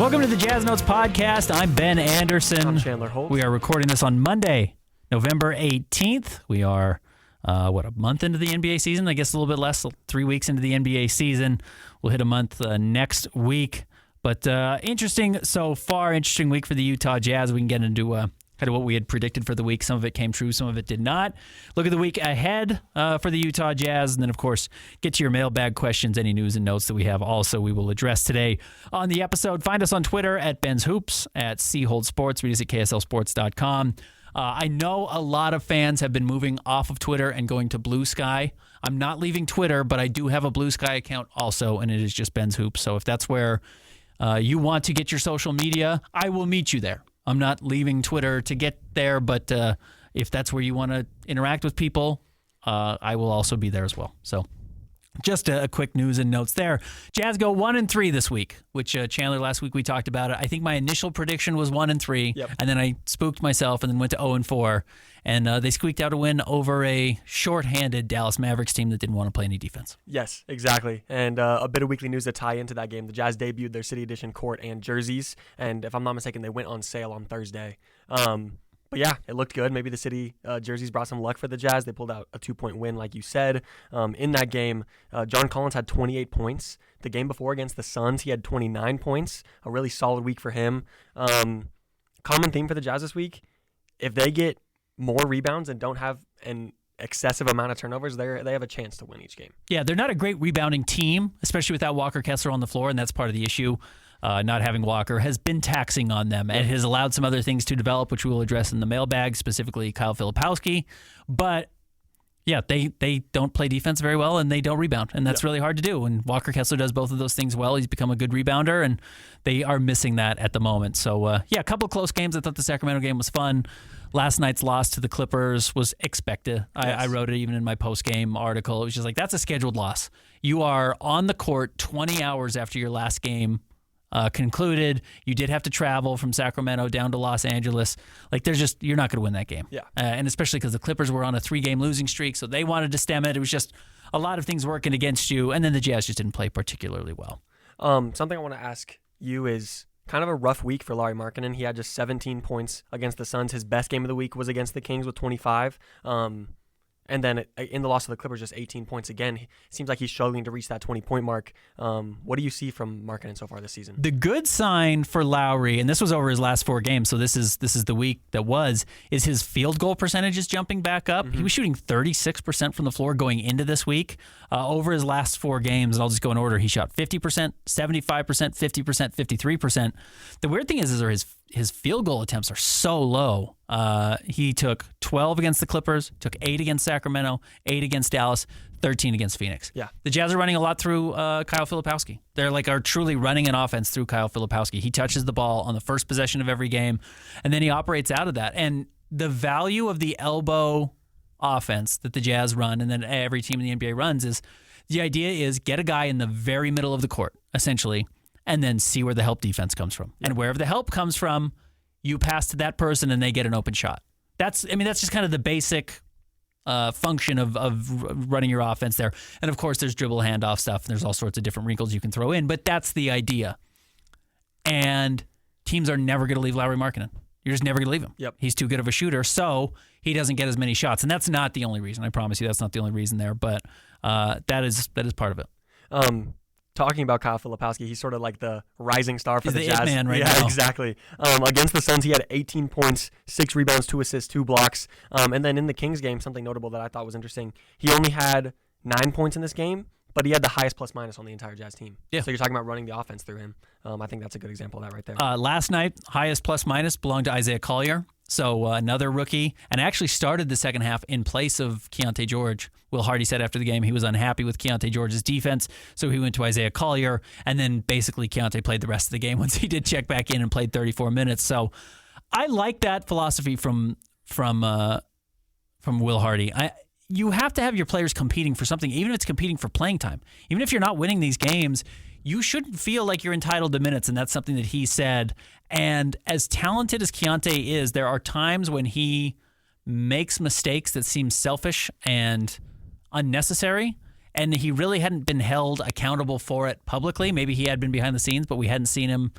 Welcome to the Jazz Notes Podcast. I'm Ben Anderson. I'm Chandler Holt. We are recording this on Monday, November 18th. We are, a month into the NBA season? I guess a little bit less, 3 weeks into the NBA season. We'll hit a month next week. But interesting so far, interesting week for the Utah Jazz. We can get into kind of what we had predicted for the week. Some of it came true, some of it did not. Look at the week ahead for the Utah Jazz, and then, of course, get to your mailbag questions, any news and notes that we have also we will address today on the episode. Find us on Twitter at Ben's Hoops, at Holt Sports. Read us at KSLSports.com. I know a lot of fans have been moving off of Twitter and going to Blue Sky. I'm not leaving Twitter, but I do have a Blue Sky account also, and it is just Ben's Hoops. So if that's where you want to get your social media, I will meet you there. I'm not leaving Twitter to get there, but if that's where you want to interact with people, I will also be there as well. So just a quick news and notes there. Jazz go 1-3 this week, which Chandler, last week we talked about it. I think my initial prediction was 1-3, Yep. and then I spooked myself and then went to 0-4, and they squeaked out a win over a shorthanded Dallas Mavericks team that didn't want to play any defense. Yes, exactly. And a bit of weekly news to tie into that game. The Jazz debuted their City Edition court and jerseys, and if I'm not mistaken, they went on sale on Thursday. But yeah, it looked good. Maybe the City jerseys brought some luck for the Jazz. They pulled out a 2-point win, like you said. In that game, John Collins had 28 points. The game before against the Suns, he had 29 points. A really solid week for him. Common theme for the Jazz this week, if they get more rebounds and don't have an excessive amount of turnovers, they have a chance to win each game. Yeah, they're not a great rebounding team, especially without Walker Kessler on the floor, and that's part of the issue. Not having Walker has been taxing on them and has allowed some other things to develop, which we will address in the mailbag, specifically Kyle Filipowski. But yeah, they don't play defense very well, and they don't rebound, and that's really hard to do. And Walker Kessler does both of those things well. He's become a good rebounder, and they are missing that at the moment. So a couple of close games. I thought the Sacramento game was fun. Last night's loss to the Clippers was expected. I wrote it even in my post-game article. It was just like, that's a scheduled loss. You are on the court 20 hours after your last game concluded. You did have to travel from Sacramento down to Los Angeles. Like, you're not going to win that game. Yeah. And especially because the Clippers were on a 3-game losing streak, so they wanted to stem it. It was just a lot of things working against you, and then the Jazz just didn't play particularly well. Something I want to ask you is kind of a rough week for Lauri Markkanen. He had just 17 points against the Suns. His best game of the week was against the Kings with 25. And then in the loss to the Clippers, just 18 points again. It seems like he's struggling to reach that 20-point mark. What do you see from Markkanen so far this season? The good sign for Lauri, and this was over his last 4 games, so this is the week that is his field goal percentage is jumping back up. Mm-hmm. He was shooting 36% from the floor going into this week. Over his last 4 games, and I'll just go in order, he shot 50%, 75%, 50%, 53%. The weird thing is his field goal attempts are so low. He took 12 against the Clippers, took 8 against Sacramento, 8 against Dallas, 13 against Phoenix. Yeah. The Jazz are running a lot through Kyle Filipowski. They're are truly running an offense through Kyle Filipowski. He touches the ball on the first possession of every game, and then he operates out of that. And the value of the elbow offense that the Jazz run, and then every team in the NBA runs, is the idea is get a guy in the very middle of the court, essentially, and then see where the help defense comes from. And wherever the help comes from, you pass to that person and they get an open shot. That's just kind of the basic function of running your offense there. And of course, there's dribble handoff stuff, and there's all sorts of different wrinkles you can throw in, but that's the idea. And teams are never going to leave Lauri Markkanen. You're just never going to leave him. Yep. He's too good of a shooter, so he doesn't get as many shots. And that's not the only reason. I promise you that's not the only reason there, but that is part of it. Talking about Kyle Filipowski, he's sort of like the rising star for the Jazz. He's the it man right now. Yeah, exactly. Against the Suns, he had 18 points, 6 rebounds, 2 assists, 2 blocks. And then in the Kings game, something notable that I thought was interesting, he only had 9 points in this game, but he had the highest plus-minus on the entire Jazz team. Yeah. So you're talking about running the offense through him. I think that's a good example of that right there. Last night, highest plus-minus belonged to Isaiah Collier. So another rookie, and actually started the second half in place of Keontae George. Will Hardy said after the game he was unhappy with Keontae George's defense, so he went to Isaiah Collier, and then basically Keontae played the rest of the game once he did check back in and played 34 minutes. So I like that philosophy from Will Hardy. You have to have your players competing for something, even if it's competing for playing time. Even if you're not winning these games, you shouldn't feel like you're entitled to minutes, and that's something that he said. And as talented as Keontae is, there are times when he makes mistakes that seem selfish and unnecessary, and he really hadn't been held accountable for it publicly. Maybe he had been behind the scenes, but we hadn't seen him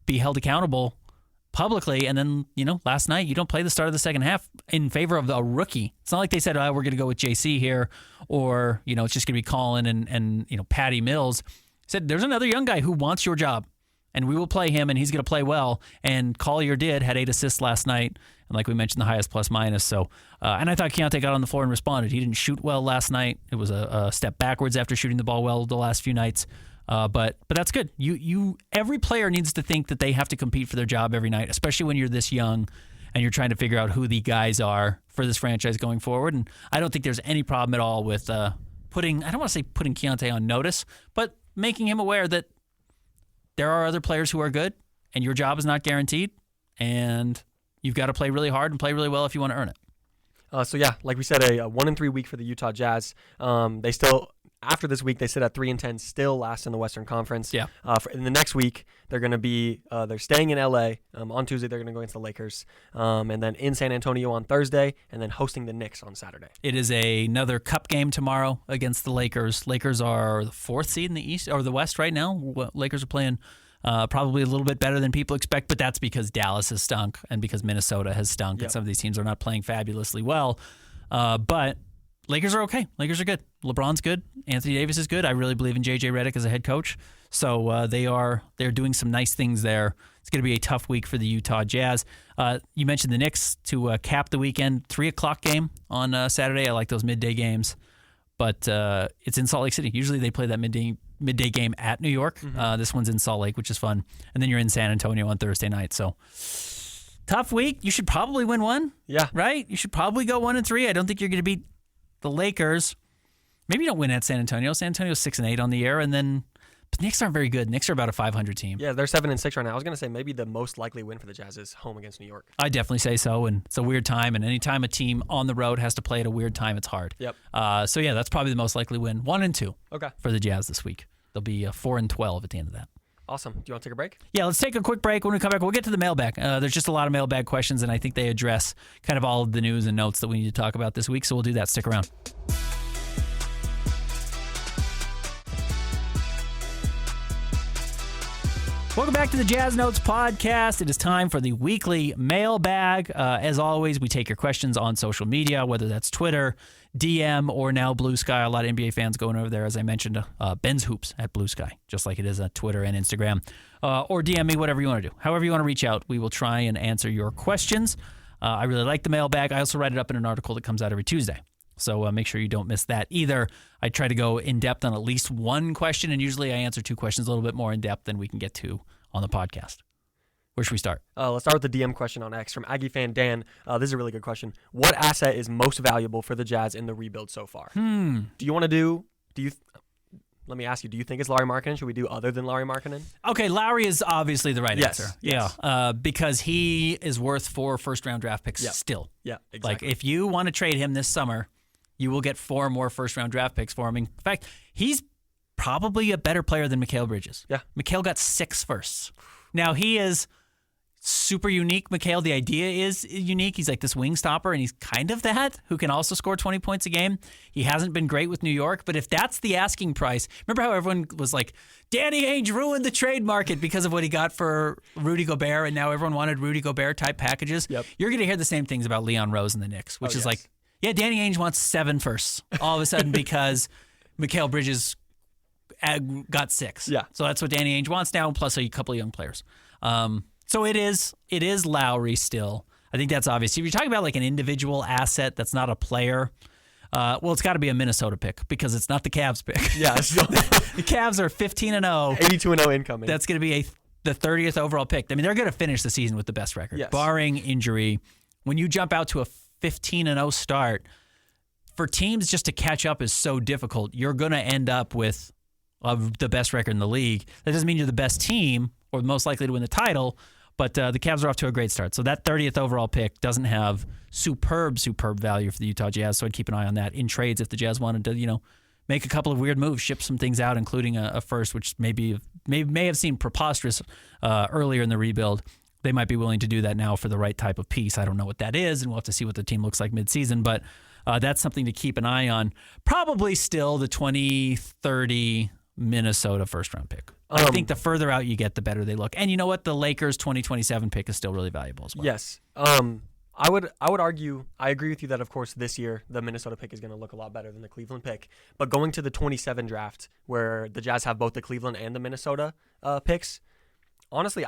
be held accountable publicly. And then, last night you don't play the start of the second half in favor of a rookie. It's not like they said, we're going to go with JC here, or, it's just going to be Colin and Patty Mills. Said there's another young guy who wants your job, and we will play him, and he's going to play well. And Collier had 8 assists last night, and like we mentioned, the highest plus-minus. So, and I thought Keontae got on the floor and responded. He didn't shoot well last night. It was a step backwards after shooting the ball well the last few nights. But that's good. Every player needs to think that they have to compete for their job every night, especially when you're this young and you're trying to figure out who the guys are for this franchise going forward. And I don't think there's any problem at all with I don't want to say putting Keontae on notice, but making him aware that there are other players who are good and your job is not guaranteed, and you've got to play really hard and play really well if you want to earn it. Like we said, a 1-3 week for the Utah Jazz. They still, after this week, they sit at 3-10, still last in the Western Conference. Yeah. In the next week, they're going to be they're staying in LA. On Tuesday, they're going to go against the Lakers, and then in San Antonio on Thursday, and then hosting the Knicks on Saturday. It is another cup game tomorrow against the Lakers. Lakers are the 4th seed in the East or the West right now. Lakers are playing probably a little bit better than people expect, but that's because Dallas has stunk and because Minnesota has stunk, Yep. and some of these teams are not playing fabulously well. But Lakers are okay. Lakers are good. LeBron's good. Anthony Davis is good. I really believe in J.J. Redick as a head coach. So they're doing some nice things there. It's going to be a tough week for the Utah Jazz. You mentioned the Knicks to cap the weekend. 3:00 game on Saturday. I like those midday games. But it's in Salt Lake City. Usually they play that midday game at New York. Mm-hmm. This one's in Salt Lake, which is fun. And then you're in San Antonio on Thursday night. So tough week. You should probably win one. Yeah. Right? You should probably go 1-3. I don't think you're going to beat the Lakers. Maybe you don't win at San Antonio. San Antonio's 6-8 on the year. And then the Knicks aren't very good. Knicks are about a 500 team. Yeah, they're 7-6 right now. I was going to say maybe the most likely win for the Jazz is home against New York. I definitely say so, and it's a weird time, and anytime a team on the road has to play at a weird time, it's hard. Yep. So, yeah, that's probably the most likely win. 1-2 Okay. for the Jazz this week. They'll be 4-12 at the end of that. Awesome. Do you want to take a break? Yeah, let's take a quick break. When we come back, we'll get to the mailbag. There's just a lot of mailbag questions, and I think they address kind of all of the news and notes that we need to talk about this week, so we'll do that. Stick around. Welcome back to the Jazz Notes podcast. It is time for the weekly mailbag. As always, we take your questions on social media, whether that's Twitter, DM, or now Blue Sky. A lot of NBA fans going over there, as I mentioned, Ben's Hoops at Blue Sky, just like it is at Twitter and Instagram. Or DM me, whatever you want to do. However you want to reach out, we will try and answer your questions. I really like the mailbag. I also write it up in an article that comes out every Tuesday. So make sure you don't miss that either. I try to go in depth on at least one question, and usually I answer 2 questions a little bit more in depth than we can get to on the podcast. Where should we start? Let's start with the DM question on X from Aggie fan Dan. This is a really good question. What asset is most valuable for the Jazz in the rebuild so far? Do you want to let me ask you, do you think it's Lauri Markkanen? Should we do other than Lauri Markkanen? Okay, Lowry is obviously the right answer. Yes. Yeah, because he is worth 4 first-round draft picks still. Yeah, exactly. Like, if you want to trade him this summer, you will get 4 more first-round draft picks for him. In fact, he's probably a better player than Mikal Bridges. Yeah. Mikal got 6 firsts. Now, he is super unique, Mikal. The idea is unique. He's like this wing stopper, and he's kind of that, who can also score 20 points a game. He hasn't been great with New York, but if that's the asking price, remember how everyone was like, Danny Ainge ruined the trade market because of what he got for Rudy Gobert, and now everyone wanted Rudy Gobert-type packages? Yep. You're going to hear the same things about Leon Rose and the Knicks, which is like, yeah, Danny Ainge wants 7 firsts all of a sudden because Mikal Bridges got 6. Yeah. So that's what Danny Ainge wants now, plus a couple of young players. So it is Lowry still. I think that's obvious. If you're talking about like an individual asset that's not a player, well, it's got to be a Minnesota pick because it's not the Cavs pick. Yeah. The Cavs are 15-0. 82-0 incoming. That's going to be the 30th overall pick. I mean, they're going to finish the season with the best record, barring injury. When you jump out to a 15-0 start, for teams just to catch up is so difficult. You're going to end up with the best record in the league. That doesn't mean you're the best team or most likely to win the title, but the Cavs are off to a great start. So that 30th overall pick doesn't have superb value for the Utah Jazz, so I'd keep an eye on that in trades if the Jazz wanted to, make a couple of weird moves, ship some things out, including a first, which may have seemed preposterous earlier in the rebuild. They might be willing to do that now for the right type of piece. I don't know what that is, and we'll have to see what the team looks like midseason, but that's something to keep an eye on. Probably still the 2030 Minnesota first-round pick. I think the further out you get, the better they look. And you know what? The Lakers 2027 pick is still really valuable as well. Yes. I would argue, I agree with you that, of course, this year the Minnesota pick is going to look a lot better than the Cleveland pick. But going to the 27 draft, where the Jazz have both the Cleveland and the Minnesota picks, honestly,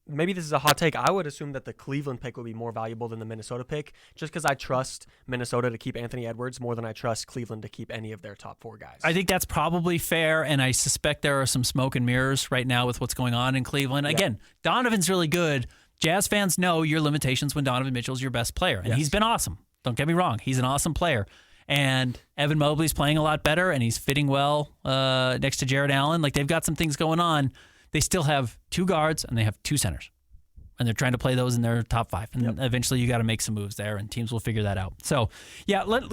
maybe this is a hot take, I would assume that the Cleveland pick would be more valuable than the Minnesota pick, just because I trust Minnesota to keep Anthony Edwards more than I trust Cleveland to keep any of their top 4 guys. I think that's probably fair, and I suspect there are some smoke and mirrors right now with what's going on in Cleveland. Again, Donovan's really good. Jazz fans know your limitations when Donovan Mitchell's your best player, and he's been awesome. Don't get me wrong. He's an awesome player. And Evan Mobley's playing a lot better, and he's fitting well next to Jared Allen. Like, they've got some things going on. They still have 2 guards, and they have 2 centers. And they're trying to play those in their top 5. And eventually you got to make some moves there, and teams will figure that out. So,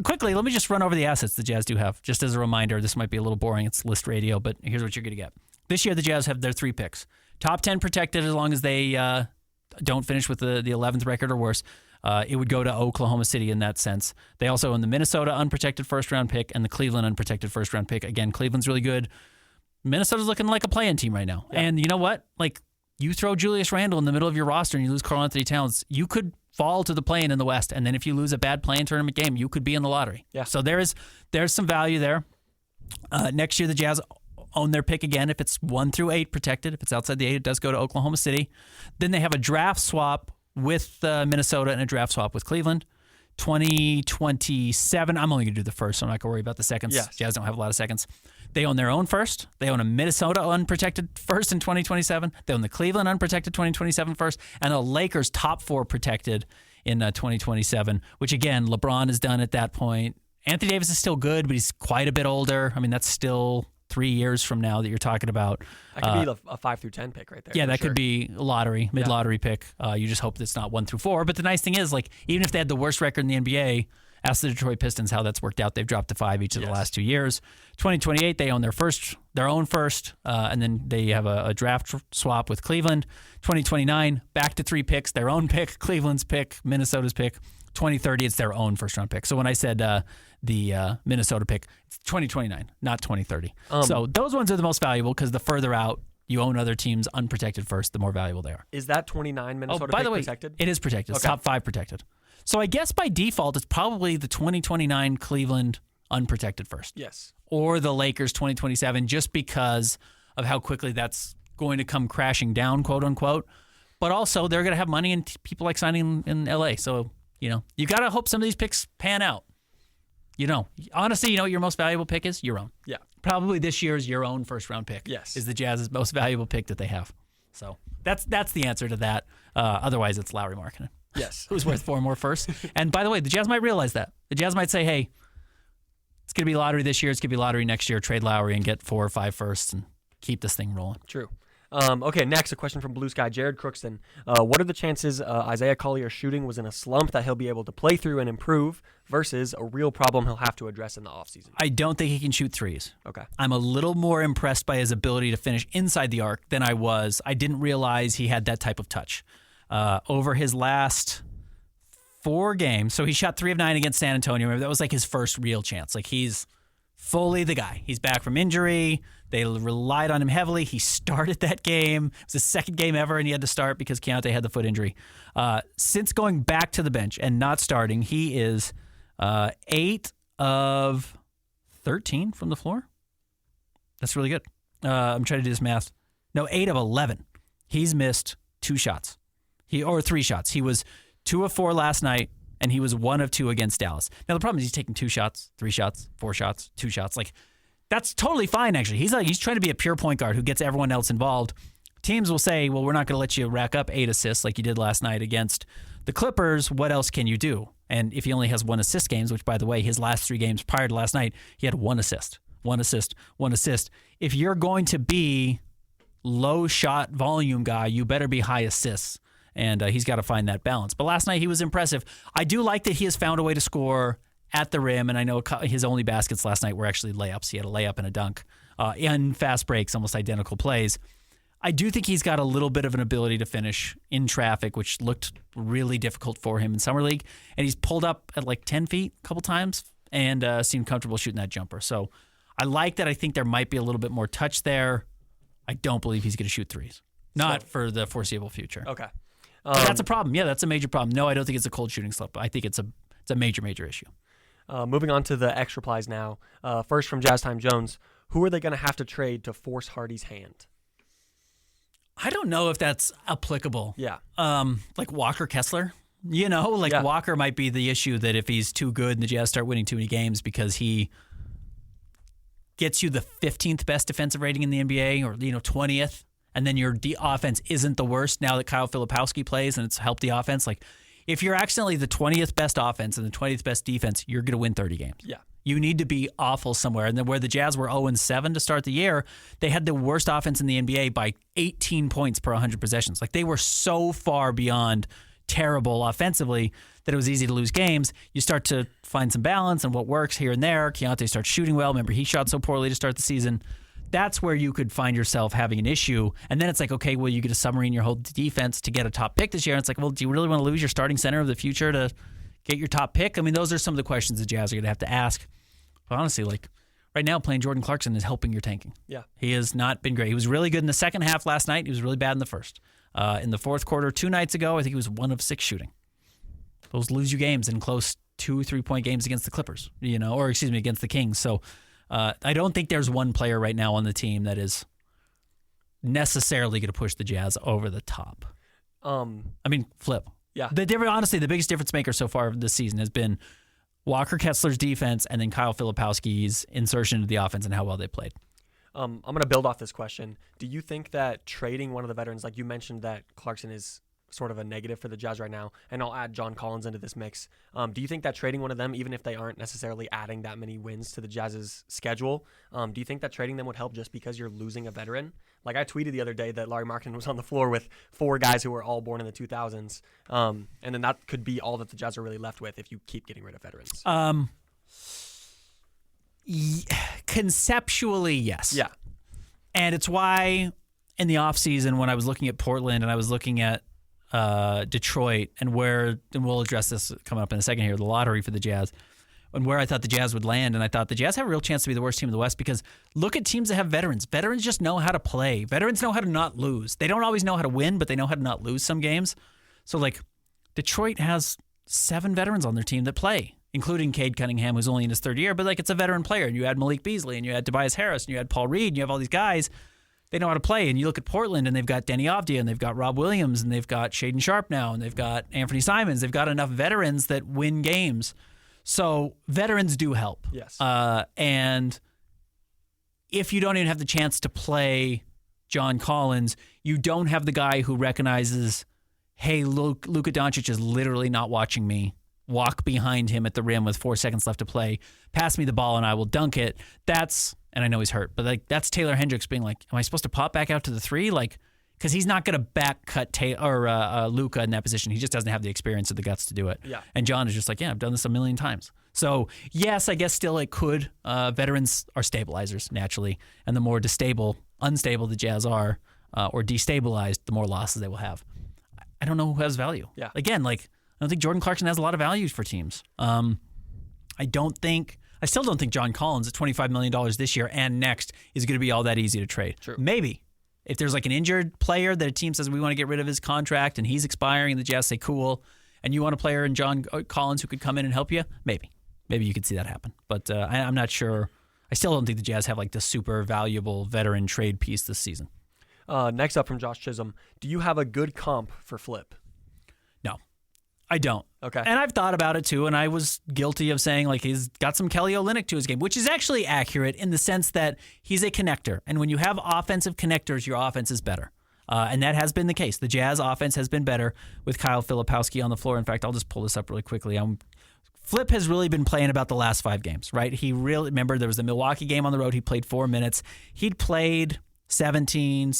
quickly, let me just run over the assets the Jazz do have. Just as a reminder, this might be a little boring. It's list radio, but here's what you're going to get. This year, the Jazz have their 3 picks. Top 10 protected as long as they don't finish with the 11th record or worse. It would go to Oklahoma City in that sense. They also own the Minnesota unprotected first-round pick and the Cleveland unprotected first-round pick. Again, Cleveland's really good. Minnesota's looking like a play-in team right now. Yeah. And you know what? Like, you throw Julius Randle in the middle of your roster and you lose Karl Anthony Towns, you could fall to the play-in in the West. And then if you lose a bad play-in tournament game, you could be in the lottery. Yeah. So there's some value there. Next year, the Jazz own their pick again. If it's 1 through 8 protected, if it's outside the 8, it does go to Oklahoma City. Then they have a draft swap with Minnesota and a draft swap with Cleveland. 2027, I'm only going to do the first, so I'm not going to worry about the seconds. Yes. Jazz don't have a lot of seconds. They own their own first. They own a Minnesota unprotected first in 2027. They own the Cleveland unprotected 2027 first, and the Lakers top 4 protected in 2027, which, again, LeBron is done at that point. Anthony Davis is still good, but he's quite a bit older. I mean, that's still 3 years from now that you're talking about. That could be a 5 through 10 pick right there. Yeah, that could be lottery, mid-lottery pick. You just hope it's not 1 through 4. But the nice thing is, like, even if they had the worst record in the NBA, ask the Detroit Pistons how that's worked out. They've dropped to 5 each of the last 2 years. 2028, they own their own first, and then they have a draft swap with Cleveland. 2029, back to 3 picks, their own pick, Cleveland's pick, Minnesota's pick. 2030, it's their own first-round pick. So when I said the Minnesota pick, it's 2029, not 2030. So those ones are the most valuable because the further out you own other teams unprotected first, the more valuable they are. Is that 29 Minnesota by pick the way, protected? It is protected. It's top 5 protected. So I guess by default, it's probably the 2029 Cleveland unprotected first. Yes. Or the Lakers 2027, just because of how quickly that's going to come crashing down, quote unquote. But also, they're going to have money and people like signing in LA. So, you got to hope some of these picks pan out. Honestly, what your most valuable pick is? Your own. Yeah. Probably this year's your own first round pick. Yes. Is the Jazz's most valuable pick that they have. So that's the answer to that. Otherwise, it's Lauri Markkanen. Yes. Who's worth 4 more firsts. And by the way, the Jazz might realize that. The Jazz might say, hey, it's going to be lottery this year. It's going to be lottery next year. Trade Lauri and get 4 or 5 firsts and keep this thing rolling. True. Okay, next, a question from Blue Sky, Jared Crookston. What are the chances Isaiah Collier's shooting was in a slump that he'll be able to play through and improve versus a real problem he'll have to address in the offseason? I don't think he can shoot threes. Okay. I'm a little more impressed by his ability to finish inside the arc than I was. I didn't realize he had that type of touch. Over his last 4 games, so he shot 3 of 9 against San Antonio. Remember, that was like his first real chance. Like, he's fully the guy. He's back from injury. They relied on him heavily. He started that game. It was his second game ever, and he had to start because Keontae had the foot injury. Since going back to the bench and not starting, he is 8 of 13 from the floor. That's really good. I'm trying to do this math. No, 8 of 11. He's missed 2 shots. 3 shots. He was 2 of 4 last night, and he was 1 of 2 against Dallas. Now, the problem is he's taking 2 shots, 3 shots, 4 shots, 2 shots. Like, that's totally fine, actually. He's trying to be a pure point guard who gets everyone else involved. Teams will say, well, we're not going to let you rack up 8 assists like you did last night against the Clippers. What else can you do? And if he only has 1 assist games, which, by the way, his last 3 games prior to last night, he had 1 assist. 1 assist, 1 assist. If you're going to be low shot volume guy, you better be high assists. And he's got to find that balance. But last night he was impressive. I do like that he has found a way to score at the rim, and I know his only baskets last night were actually layups. He had a layup and a dunk in fast breaks, almost identical plays. I do think he's got a little bit of an ability to finish in traffic, which looked really difficult for him in Summer League. And he's pulled up at like 10 feet a couple times and seemed comfortable shooting that jumper. So I like that. I think there might be a little bit more touch there. I don't believe he's going to shoot threes. Not for the foreseeable future. Okay. That's a problem. Yeah, that's a major problem. No, I don't think it's a cold shooting slip. I think it's a major issue. Moving on to the X replies now. First from Jazz Time Jones. Who are they going to have to trade to force Hardy's hand? I don't know if that's applicable. Yeah. Like Walker Kessler. Walker might be the issue that if he's too good and the Jazz start winning too many games because he gets you the 15th best defensive rating in the NBA or 20th, and then your offense isn't the worst now that Kyle Filipowski plays and it's helped the offense. Like if you're accidentally the 20th best offense and the 20th best defense, you're going to win 30 games. Yeah. You need to be awful somewhere. And then where the Jazz were 0-7 to start the year, they had the worst offense in the NBA by 18 points per 100 possessions. Like they were so far beyond terrible offensively that it was easy to lose games. You start to find some balance and what works here and there. Keontae starts shooting well. Remember, he shot so poorly to start the season. That's where you could find yourself having an issue. And then it's like, okay, well, you get a submarine your whole defense to get a top pick this year. And it's like, well, do you really want to lose your starting center of the future to get your top pick? I mean, those are some of the questions the Jazz are going to have to ask. But honestly, like right now, playing Jordan Clarkson is helping your tanking. Yeah. He has not been great. He was really good in the second half last night. He was really bad in the first. In the fourth quarter 2 nights ago, I think he was 1 of 6 shooting. Those lose you games in close 2-3-point games against the Clippers, against the Kings. So I don't think there's one player right now on the team that is necessarily going to push the Jazz over the top. Flip. Yeah. Honestly, the biggest difference maker so far this season has been Walker Kessler's defense and then Kyle Filipowski's insertion into the offense and how well they played. I'm going to build off this question. Do you think that trading one of the veterans, like you mentioned that Clarkson is sort of a negative for the Jazz right now, and I'll add John Collins into this mix. Do you think that trading one of them, even if they aren't necessarily adding that many wins to the Jazz's schedule, do you think that trading them would help just because you're losing a veteran? Like I tweeted the other day that Larry Markkinen was on the floor with 4 guys who were all born in the 2000s, and then that could be all that the Jazz are really left with if you keep getting rid of veterans. Conceptually, yes. Yeah. And it's why in the offseason when I was looking at Portland and I was looking at Detroit and we'll address this coming up in a second here, the lottery for the Jazz, and where I thought the Jazz would land. And I thought the Jazz have a real chance to be the worst team in the West because look at teams that have veterans. Veterans just know how to play. Veterans know how to not lose. They don't always know how to win, but they know how to not lose some games. So like Detroit has 7 veterans on their team that play, including Cade Cunningham, who's only in his 3rd year, but like it's a veteran player. And you add Malik Beasley and you add Tobias Harris and you add Paul Reed and you have all these guys. They know how to play. And you look at Portland and they've got Denny Avdia and they've got Rob Williams and they've got Shaedon Sharpe now and they've got Anthony Simons. They've got enough veterans that win games. So veterans do help. Yes. And if you don't even have the chance to play John Collins, you don't have the guy who recognizes, hey, Luka Doncic is literally not watching me. Walk behind him at the rim with 4 seconds left to play. Pass me the ball and I will dunk it. And I know he's hurt, but like that's Taylor Hendricks being like, am I supposed to pop back out to the 3? Like, because he's not going to back cut Luka in that position. He just doesn't have the experience or the guts to do it. Yeah. And John is just like, yeah, I've done this a million times. So yes, I guess still it could. Veterans are stabilizers naturally, and the more unstable the Jazz are, or destabilized, the more losses they will have. I don't know who has value. Yeah. Again, like I don't think Jordan Clarkson has a lot of value for teams. I still don't think John Collins at $25 million this year and next is going to be all that easy to trade. True. Maybe. If there's like an injured player that a team says we want to get rid of his contract and he's expiring and the Jazz say cool, and you want a player in John Collins who could come in and help you, maybe. Maybe you could see that happen. But I'm not sure. I still don't think the Jazz have like the super valuable veteran trade piece this season. Next up from Josh Chisholm, do you have a good comp for Flip? No, I don't. Okay. And I've thought about it too, and I was guilty of saying like he's got some Kelly Olynyk to his game, which is actually accurate in the sense that he's a connector. And when you have offensive connectors, your offense is better. And that has been the case. The Jazz offense has been better with Kyle Filipowski on the floor. In fact, I'll just pull this up really quickly. Flip has really been playing about the last 5 games, right? Remember there was the Milwaukee game on the road. He played 4 minutes. He'd played 17,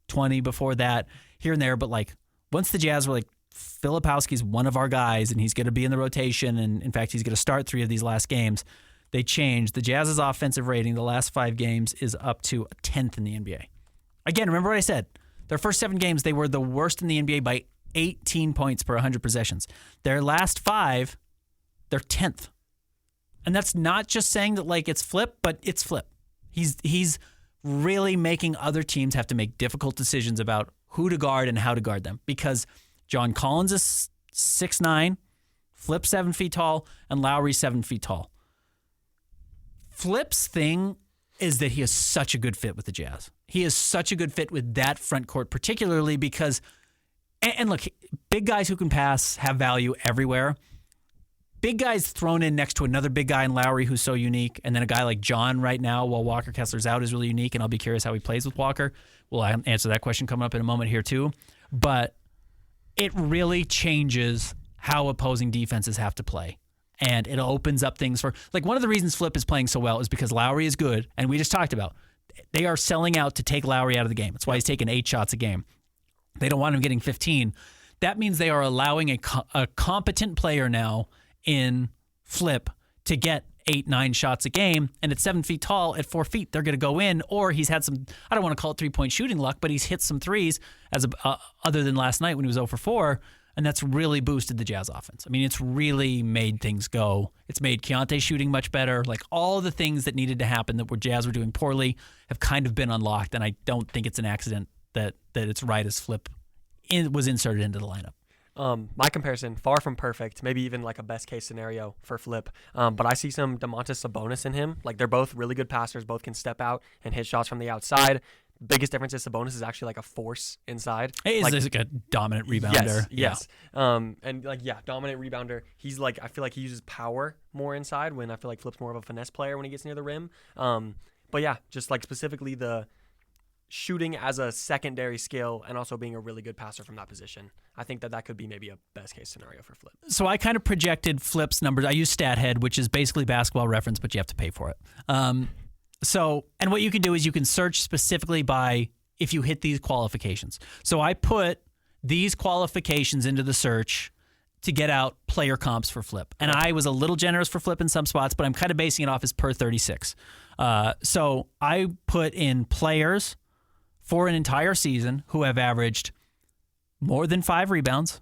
20 before that, here and there. But like once the Jazz were like, Filipowski's one of our guys, and he's going to be in the rotation, and in fact, he's going to start 3 of these last games. They changed. The Jazz's offensive rating the last 5 games is up to 10th in the NBA. Again, remember what I said. Their first 7 games, they were the worst in the NBA by 18 points per 100 possessions. Their last 5, they're 10th. And that's not just saying that like it's Flip, but it's Flip. He's really making other teams have to make difficult decisions about who to guard and how to guard them. Because John Collins is 6'9", Flip's 7 feet tall, and Lowry's 7 feet tall. Flip's thing is that he is such a good fit with the Jazz. He is such a good fit with that front court, particularly because, and look, big guys who can pass have value everywhere. Big guys thrown in next to another big guy in Lowry who's so unique, and then a guy like John right now while Walker Kessler's out is really unique, and I'll be curious how he plays with Walker. We'll answer that question coming up in a moment here too. But it really changes how opposing defenses have to play. And it opens up things for, like, one of the reasons Flip is playing so well is because Lowry is good, and we just talked about, they are selling out to take Lowry out of the game. That's why he's taking 8 shots a game. They don't want him getting 15. That means they are allowing a competent player now in Flip to get 8-9 shots a game, and at 7 feet tall, at 4 feet, they're going to go in, or he's had some, I don't want to call it three-point shooting luck, but he's hit some threes other than last night when he was 0 for 4, and that's really boosted the Jazz offense. I mean, it's really made things go. It's made Keontae shooting much better. Like, all the things that needed to happen that Jazz were doing poorly have kind of been unlocked, and I don't think it's an accident that it's right as Flip was inserted into the lineup. My comparison, far from perfect, maybe even like a best case scenario for Flip. But I see some Domantas Sabonis in him. Like, they're both really good passers, both can step out and hit shots from the outside. Biggest difference is Sabonis is actually like a force inside. He's like a dominant rebounder. Yes. And like, dominant rebounder. He's like, I feel like he uses power more inside, when I feel like Flip's more of a finesse player when he gets near the rim. But yeah, just like specifically the shooting as a secondary skill and also being a really good passer from that position. I think that could be maybe a best case scenario for Flip. So I kind of projected Flip's numbers. I use StatHead, which is basically Basketball Reference, but you have to pay for it. And what you can do is you can search specifically by if you hit these qualifications. So I put these qualifications into the search to get out player comps for Flip. And I was a little generous for Flip in some spots, but I'm kind of basing it off as per 36. So I put in players for an entire season who have averaged more than 5 rebounds,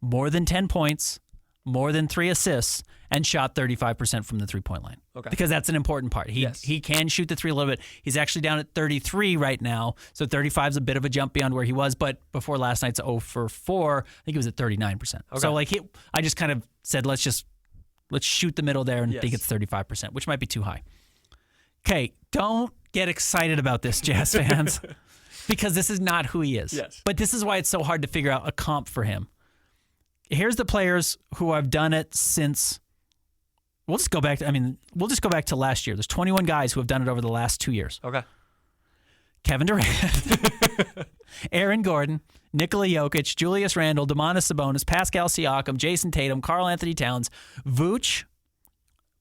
more than 10 points, more than 3 assists, and shot 35% from the three-point line. Okay. Because that's an important part. He can shoot the three a little bit. He's actually down at 33 right now, so 35 is a bit of a jump beyond where he was, but before last night's 0 for 4, I think he was at 39%. Okay. So I just kind of said, let's shoot the middle there and think it's 35%, which might be too high. Okay, don't get excited about this, Jazz fans, because this is not who he is. Yes. But this is why it's so hard to figure out a comp for him. Here's the players who have done it since. We'll just go back to last year. There's 21 guys who have done it over the last 2 years. Okay. Kevin Durant, Aaron Gordon, Nikola Jokic, Julius Randle, Domantas Sabonis, Pascal Siakam, Jason Tatum, Karl Anthony Towns, Vooch,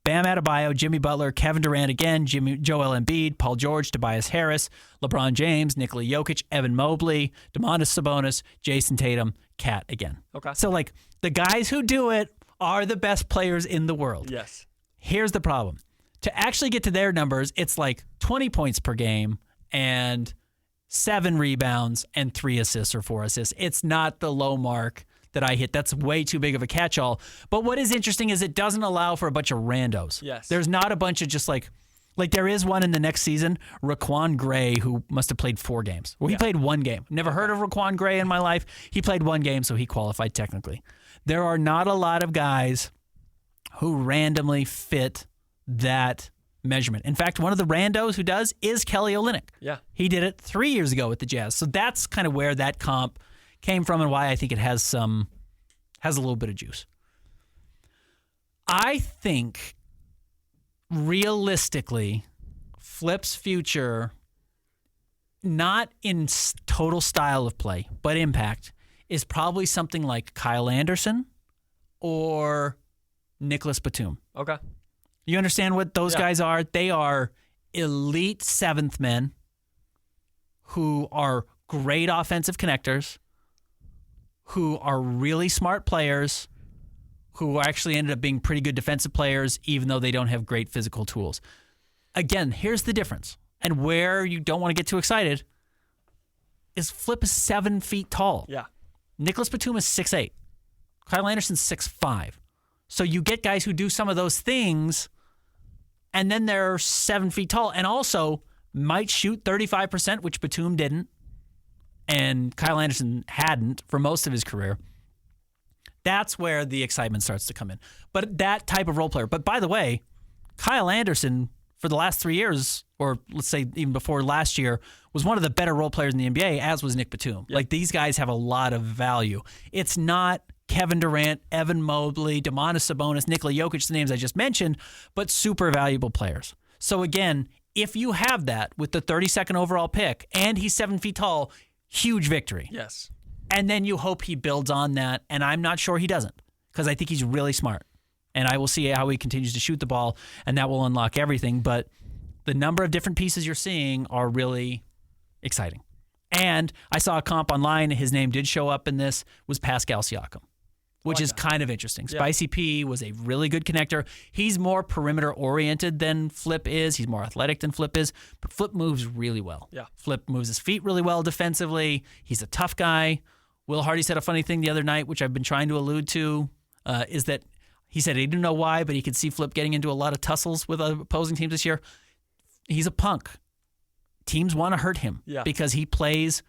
Bam Adebayo, Jimmy Butler, Kevin Durant again, Joel Embiid, Paul George, Tobias Harris, LeBron James, Nikola Jokic, Evan Mobley, Domantas Sabonis, Jason Tatum, Cat again. Okay. So, like, the guys who do it are the best players in the world. Yes. Here's the problem. To actually get to their numbers, it's like 20 points per game and 7 rebounds and 3 assists or 4 assists. It's not the low mark that I hit. That's way too big of a catch-all. But what is interesting is it doesn't allow for a bunch of randos. Yes. There's not a bunch of just like there is one in the next season, Raquan Gray, who must have played 4 games. Well, he played 1 game. Never heard of Raquan Gray in my life. He played 1 game, so he qualified technically. There are not a lot of guys who randomly fit that measurement. In fact, one of the randos who does is Kelly Olynyk. Yeah. He did it 3 years ago with the Jazz. So that's kind of where that comp came from and why I think it has a little bit of juice. I think realistically, Flip's future, not in total style of play, but impact, is probably something like Kyle Anderson or Nicholas Batum. Okay. You understand what those guys are? They are elite 7th men who are great offensive connectors, who are really smart players, who actually ended up being pretty good defensive players, even though they don't have great physical tools. Again, here's the difference. And where you don't want to get too excited is Flip is 7 feet tall. Yeah. Nicholas Batum is 6'8". Kyle Anderson's 6'5". So you get guys who do some of those things, and then they're 7 feet tall. And also, might shoot 35%, which Batum didn't, and Kyle Anderson hadn't for most of his career. That's where the excitement starts to come in. But that type of role player. But by the way, Kyle Anderson, for the last 3 years, or let's say even before last year, was one of the better role players in the NBA, as was Nick Batum. Yep. Like, these guys have a lot of value. It's not Kevin Durant, Evan Mobley, Domantas Sabonis, Nikola Jokic, the names I just mentioned, but super valuable players. So again, if you have that with the 32nd overall pick and he's 7 feet tall, huge victory. Yes. And then you hope he builds on that, and I'm not sure he doesn't, because I think he's really smart. And I will see how he continues to shoot the ball, and that will unlock everything. But the number of different pieces you're seeing are really exciting. And I saw a comp online, his name did show up in this, was Pascal Siakam, which is kind of interesting. Yeah. Spicy P was a really good connector. He's more perimeter-oriented than Flip is. He's more athletic than Flip is. But Flip moves really well. Yeah. Flip moves his feet really well defensively. He's a tough guy. Will Hardy said a funny thing the other night, which I've been trying to allude to, is that he said he didn't know why, but he could see Flip getting into a lot of tussles with opposing teams this year. He's a punk. Teams want to hurt him because he plays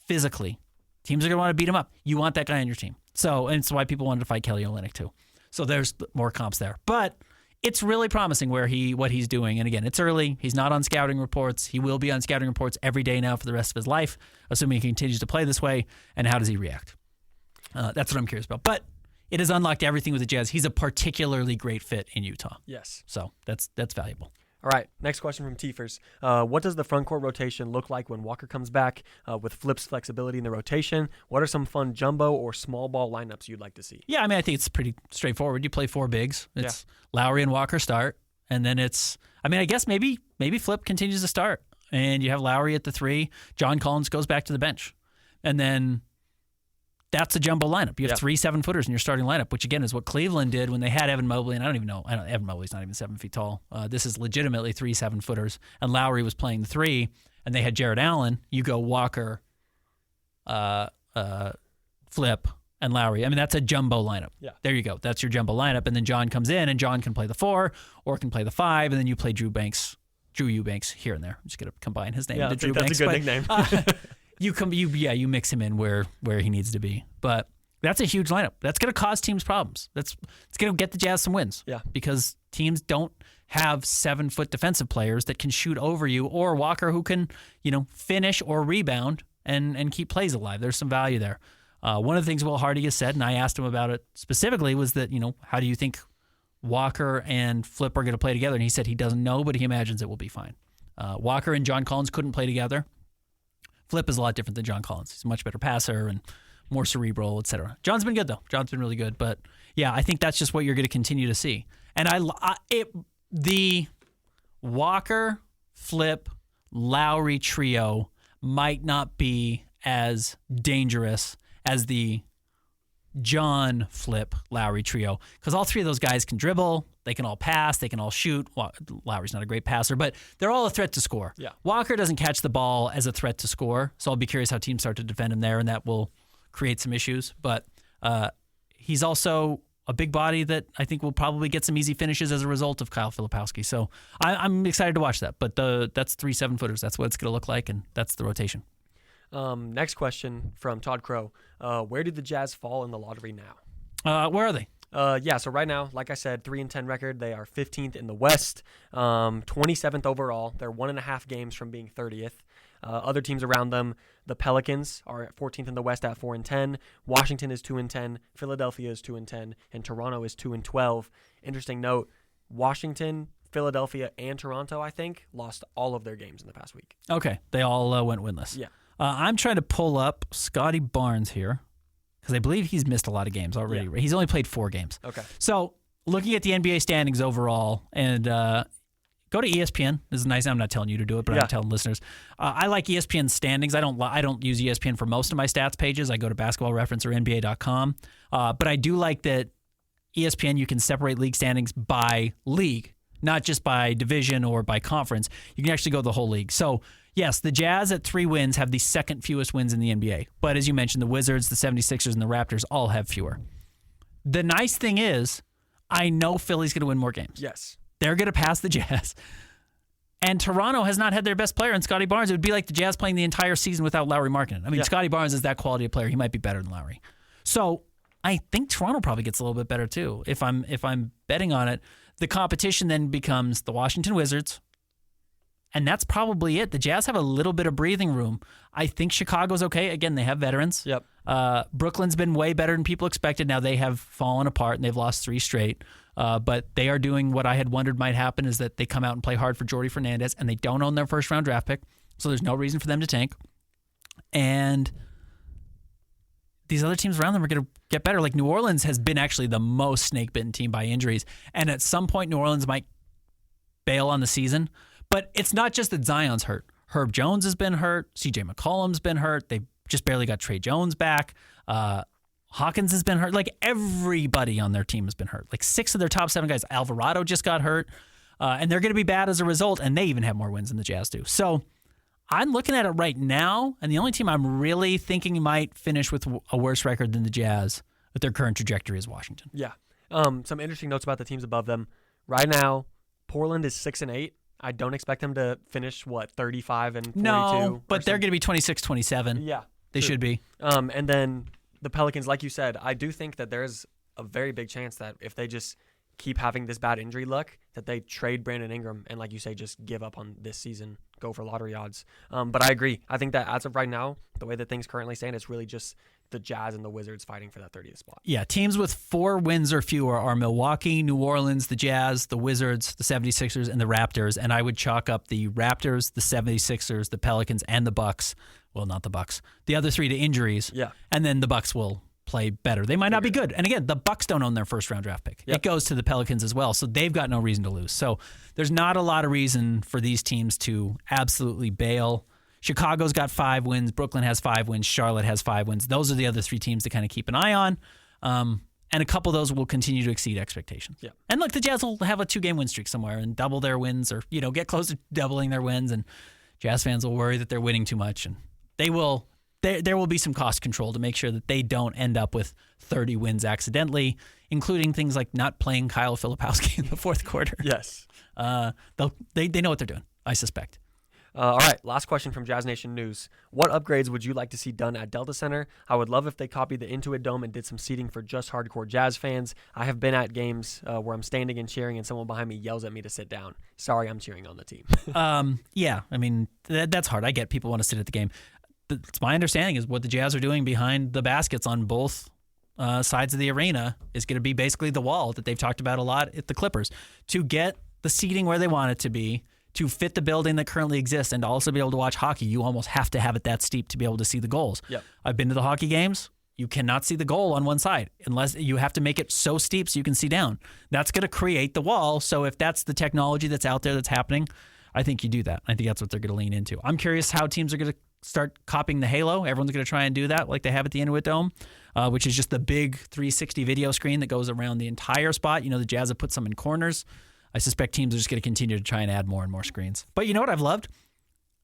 physically. Teams are going to want to beat him up. You want that guy on your team. So, and it's why people wanted to fight Kelly Olynyk too. So there's more comps there. But it's really promising what he's doing. And again, it's early. He's not on scouting reports. He will be on scouting reports every day now for the rest of his life, assuming he continues to play this way. And how does he react? That's what I'm curious about. But it has unlocked everything with the Jazz. He's a particularly great fit in Utah. Yes. So that's valuable. All right, next question from Tiefers. What does the front court rotation look like when Walker comes back with Flip's flexibility in the rotation? What are some fun jumbo or small ball lineups you'd like to see? Yeah, I mean, I think it's pretty straightforward. You play 4 bigs. It's Lowry and Walker start, and then I guess maybe Flip continues to start, and you have Lowry at the 3. John Collins goes back to the bench, and then that's a jumbo lineup. You have 3 7-footers in your starting lineup, which again is what Cleveland did when they had Evan Mobley. And I don't even know. Evan Mobley's not even 7 feet tall. This is legitimately 3 7-footers. And Lowry was playing the 3, and they had Jared Allen. You go Walker, Flip, and Lowry. I mean, that's a jumbo lineup. Yeah. There you go. That's your jumbo lineup. And then John comes in, and John can play the 4 or can play the 5, and then you play Drew Eubanks here and there. I'm just going to combine his name to Drew Banks. That's a good nickname. You mix him in where he needs to be. But that's a huge lineup. That's going to cause teams problems. It's going to get the Jazz some wins. Yeah. Because teams don't have 7-foot defensive players that can shoot over you, or Walker who can, finish or rebound and keep plays alive. There's some value there. One of the things Will Hardy has said, and I asked him about it specifically, was that, how do you think Walker and Flip are going to play together? And he said he doesn't know, but he imagines it will be fine. Walker and John Collins couldn't play together. Flip is a lot different than John Collins. He's a much better passer and more cerebral, etc. John's been good, though. John's been really good. But, yeah, I think that's just what you're going to continue to see. And the Walker, Flip, Lowry trio might not be as dangerous as the John, Flip, Lowry trio, because all 3 of those guys can dribble, they can all pass, they can all shoot. Well, Lowry's not a great passer, but they're all a threat to score. Yeah. Walker doesn't catch the ball as a threat to score, so I'll be curious how teams start to defend him there, and that will create some issues. But he's also a big body that I think will probably get some easy finishes as a result of Kyle Filipowski. So I'm excited to watch that. But that's 3 7-footers. That's what it's going to look like, and that's the rotation. Next question from Todd Crow. Where did the Jazz fall in the lottery now? Where are they? So right now, like I said, 3-10 record. They are 15th in the West, 27th overall. They're 1.5 games from being 30th. Other teams around them, the Pelicans are at 14th in the West at 4-10. Washington is 2-10. Philadelphia is 2-10, and Toronto is 2-12. Interesting note: Washington, Philadelphia, and Toronto, I think, lost all of their games in the past week. Okay, they all went winless. Yeah. I'm trying to pull up Scotty Barnes here, because I believe he's missed a lot of games already. Yeah. He's only played 4 games. Okay. So looking at the NBA standings overall, and go to ESPN. This is nice. I'm not telling you to do it, but I'm telling listeners. I like ESPN standings. I don't use ESPN for most of my stats pages. I go to Basketball Reference or NBA.com. But I do like that ESPN, you can separate league standings by league, not just by division or by conference. You can actually go the whole league. So, yes, the Jazz at 3 wins have the second fewest wins in the NBA. But as you mentioned, the Wizards, the 76ers, and the Raptors all have fewer. The nice thing is, I know Philly's going to win more games. Yes. They're going to pass the Jazz. And Toronto has not had their best player in Scotty Barnes. It would be like the Jazz playing the entire season without Lauri Markkanen. I mean, Scotty Barnes is that quality of player. He might be better than Lauri. So I think Toronto probably gets a little bit better too. If I'm betting on it, the competition then becomes the Washington Wizards, and that's probably it. The Jazz have a little bit of breathing room. I think Chicago's okay. Again, they have veterans. Yep. Brooklyn's been way better than people expected. Now they have fallen apart and they've lost 3 straight. But they are doing what I had wondered might happen, is that they come out and play hard for Jordy Fernandez, and they don't own their first-round draft pick, so there's no reason for them to tank. And these other teams around them are going to get better. Like New Orleans has been actually the most snake-bitten team by injuries, and at some point New Orleans might bail on the season. But it's not just that Zion's hurt. Herb Jones has been hurt. C.J. McCollum's been hurt. They just barely got Trey Jones back. Hawkins has been hurt. Like everybody on their team has been hurt. Like 6 of their top 7 guys. Alvarado just got hurt. And they're going to be bad as a result, and they even have more wins than the Jazz do. So I'm looking at it right now, and the only team I'm really thinking might finish with a worse record than the Jazz with their current trajectory is Washington. Yeah. Some interesting notes about the teams above them. Right now, Portland is 6-8. I don't expect them to finish, 35 and 42? No, but they're going to be 26-27. Yeah. They should be. And then the Pelicans, like you said, I do think that there's a very big chance that if they just keep having this bad injury luck, that they trade Brandon Ingram and, like you say, just give up on this season, go for lottery odds. But I agree. I think that as of right now, the way that things currently stand, it's really just the Jazz and the Wizards fighting for that 30th spot. Yeah, teams with 4 wins or fewer are Milwaukee, New Orleans, the Jazz, the Wizards, the 76ers, and the Raptors. And I would chalk up the Raptors, the 76ers, the Pelicans, and the Bucks. Well, not the Bucks. The other 3 to injuries. Yeah. And then the Bucks will play better. They might not be good. And again, the Bucks don't own their first-round draft pick. Yep. It goes to the Pelicans as well, so they've got no reason to lose. So there's not a lot of reason for these teams to absolutely bail. Chicago's got 5 wins. Brooklyn has 5 wins. Charlotte has 5 wins. Those are the other 3 teams to kind of keep an eye on. And a couple of those will continue to exceed expectations. Yeah. And look, the Jazz will have a 2-game win streak somewhere and double their wins, or get close to doubling their wins, and Jazz fans will worry that they're winning too much, and they will. There will be some cost control to make sure that they don't end up with 30 wins accidentally, including things like not playing Kyle Filipowski in the 4th quarter. Yes. They know what they're doing, I suspect. All right, last question from Jazz Nation News. What upgrades would you like to see done at Delta Center? I would love if they copied the Intuit Dome and did some seating for just hardcore Jazz fans. I have been at games where I'm standing and cheering and someone behind me yells at me to sit down. Sorry, I'm cheering on the team. Yeah, I mean, that's hard. I get people want to sit at the game. It's my understanding is what the Jazz are doing behind the baskets on both sides of the arena is going to be basically the wall that they've talked about a lot at the Clippers to get the seating where they want it to be, to fit the building that currently exists, and to also be able to watch hockey. You almost have to have it that steep to be able to see the goals. Yep. I've been to the hockey games. You cannot see the goal on one side unless you have to make it so steep so you can see down. That's going to create the wall. So if that's the technology that's out there that's happening, I think you do that. I think that's what they're going to lean into. I'm curious how teams are going to start copying the Halo. Everyone's going to try and do that like they have at the Inuit Dome, which is just the big 360 video screen that goes around the entire spot. The Jazz have put some in corners. I suspect teams are just going to continue to try and add more and more screens. But you know what I've loved?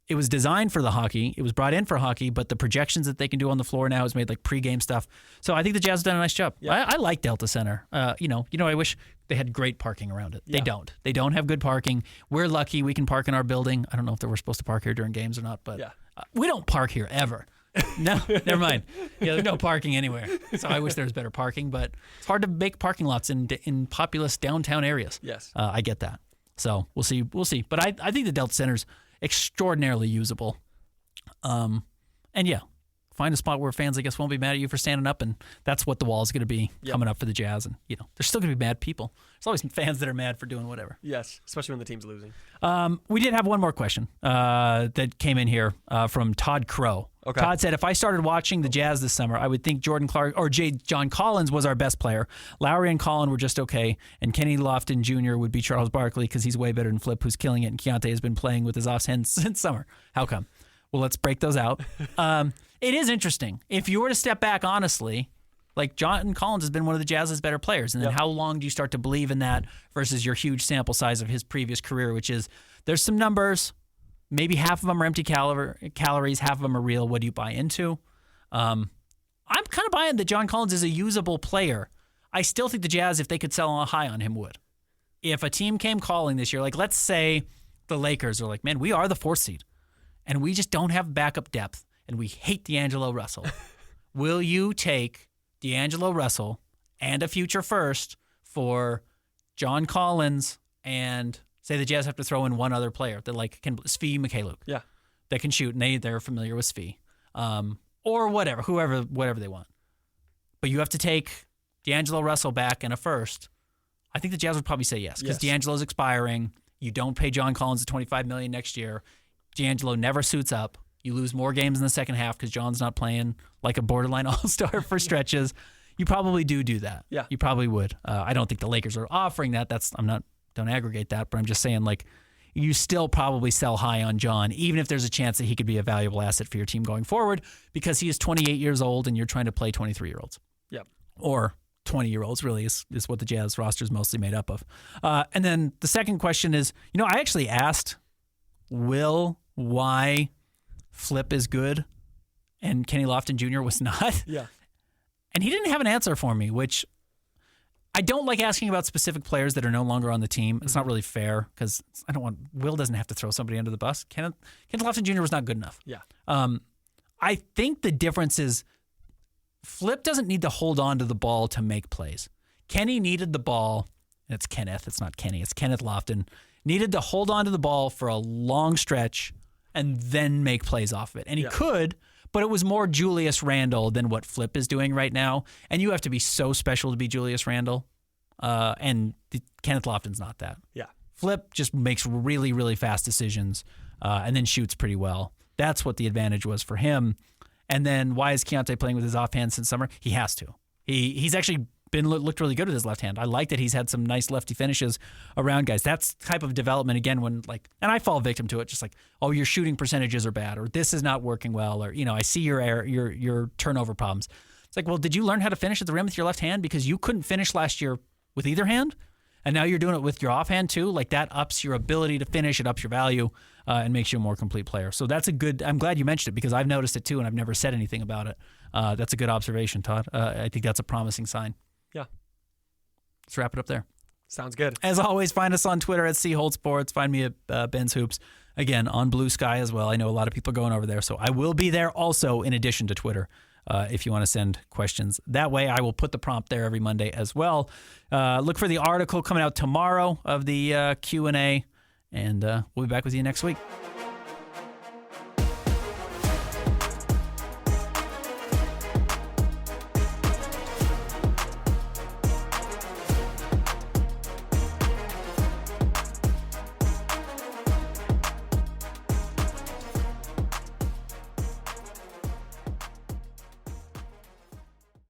It was designed for the hockey. It was brought in for hockey, but the projections that they can do on the floor now is made like pregame stuff. So I think the Jazz have done a nice job. Yeah. I like Delta Center. I wish they had great parking around it. Yeah. They don't. They don't have good parking. We're lucky we can park in our building. I don't know if they were supposed to park here during games or not, but we don't park here ever. No, never mind. Yeah, there's no parking anywhere. So I wish there was better parking, but it's hard to make parking lots in populous downtown areas. Yes. I get that. So we'll see. But I think the Delta Center's extraordinarily usable. And yeah, find a spot where fans, I guess, won't be mad at you for standing up, and that's what the wall is going to be coming up for the Jazz. And, there's still going to be mad people. There's always fans that are mad for doing whatever. Yes, especially when the team's losing. We did have one more question that came in here from Todd Crow. Okay. Todd said, if I started watching the Jazz this summer, I would think Jordan Clark or John Collins was our best player. Lowry and Collin were just okay. And Kenny Lofton Jr. would be Charles Barkley because he's way better than Flip, who's killing it. And Keontae has been playing with his offhand since summer. How come? Well, let's break those out. It is interesting. If you were to step back honestly, like John Collins has been one of the Jazz's better players. And then how long do you start to believe in that versus your huge sample size of his previous career, which is there's some numbers. Maybe half of them are empty calories, half of them are real. What do you buy into? I'm kind of buying that John Collins is a usable player. I still think the Jazz, if they could sell a high on him, would. If a team came calling this year, like let's say the Lakers are like, man, we are the 4th seed, and we just don't have backup depth, and we hate D'Angelo Russell. Will you take D'Angelo Russell and a future first for John Collins and say the Jazz have to throw in one other player that like can Svi Mikhailiuk? Yeah. That can shoot, and they're familiar with Svi. Or whatever they want. But you have to take D'Angelo Russell back and a first. I think the Jazz would probably say yes, because D'Angelo's expiring. You don't pay John Collins the $25 million next year. D'Angelo never suits up. You lose more games in the second half because John's not playing like a borderline all-star for stretches. You probably do that. Yeah. You probably would. I don't think the Lakers are offering that. Don't aggregate that, but I'm just saying, like, you still probably sell high on John, even if there's a chance that he could be a valuable asset for your team going forward, because he is 28 years old and you're trying to play 23-year-olds. Yep. Or 20-year-olds, really, is what the Jazz roster is mostly made up of. And then the second question is, I actually asked Will why Flip is good and Kenny Lofton Jr. was not. Yeah. And he didn't have an answer for me, which I don't like asking about specific players that are no longer on the team. It's not really fair because Will doesn't have to throw somebody under the bus. Kenneth Lofton Jr. was not good enough. Yeah. I think the difference is Flip doesn't need to hold on to the ball to make plays. Kenny needed the ball, and it's Kenneth, it's not Kenny, it's Kenneth Lofton, needed to hold on to the ball for a long stretch and then make plays off of it. And he could, but it was more Julius Randle than what Flip is doing right now. And you have to be so special to be Julius Randle. And Kenneth Lofton's not that. Yeah. Flip just makes really, really fast decisions and then shoots pretty well. That's what the advantage was for him. And then why is Keontae playing with his offhand since summer? He has to. He's actually looked really good with his left hand. I like that he's had some nice lefty finishes around guys. That's type of development, again, when and I fall victim to it, just like, oh, your shooting percentages are bad, or this is not working well, or, I see your error, your turnover problems. It's like, well, did you learn how to finish at the rim with your left hand? Because you couldn't finish last year with either hand, and now you're doing it with your offhand too. Like, that ups your ability to finish, it ups your value, and makes you a more complete player. So that's I'm glad you mentioned it, because I've noticed it too, and I've never said anything about it. That's a good observation, Todd. I think that's a promising sign. Yeah. Let's wrap it up there. Sounds good. As always, find us on Twitter at @CHolt Sports. Find me at Ben's Hoops. Again, on Blue Sky as well. I know a lot of people are going over there, so I will be there also in addition to Twitter. If you want to send questions that way, I will put the prompt there every Monday as well. Look for the article coming out tomorrow of the Q&A, and we'll be back with you next week.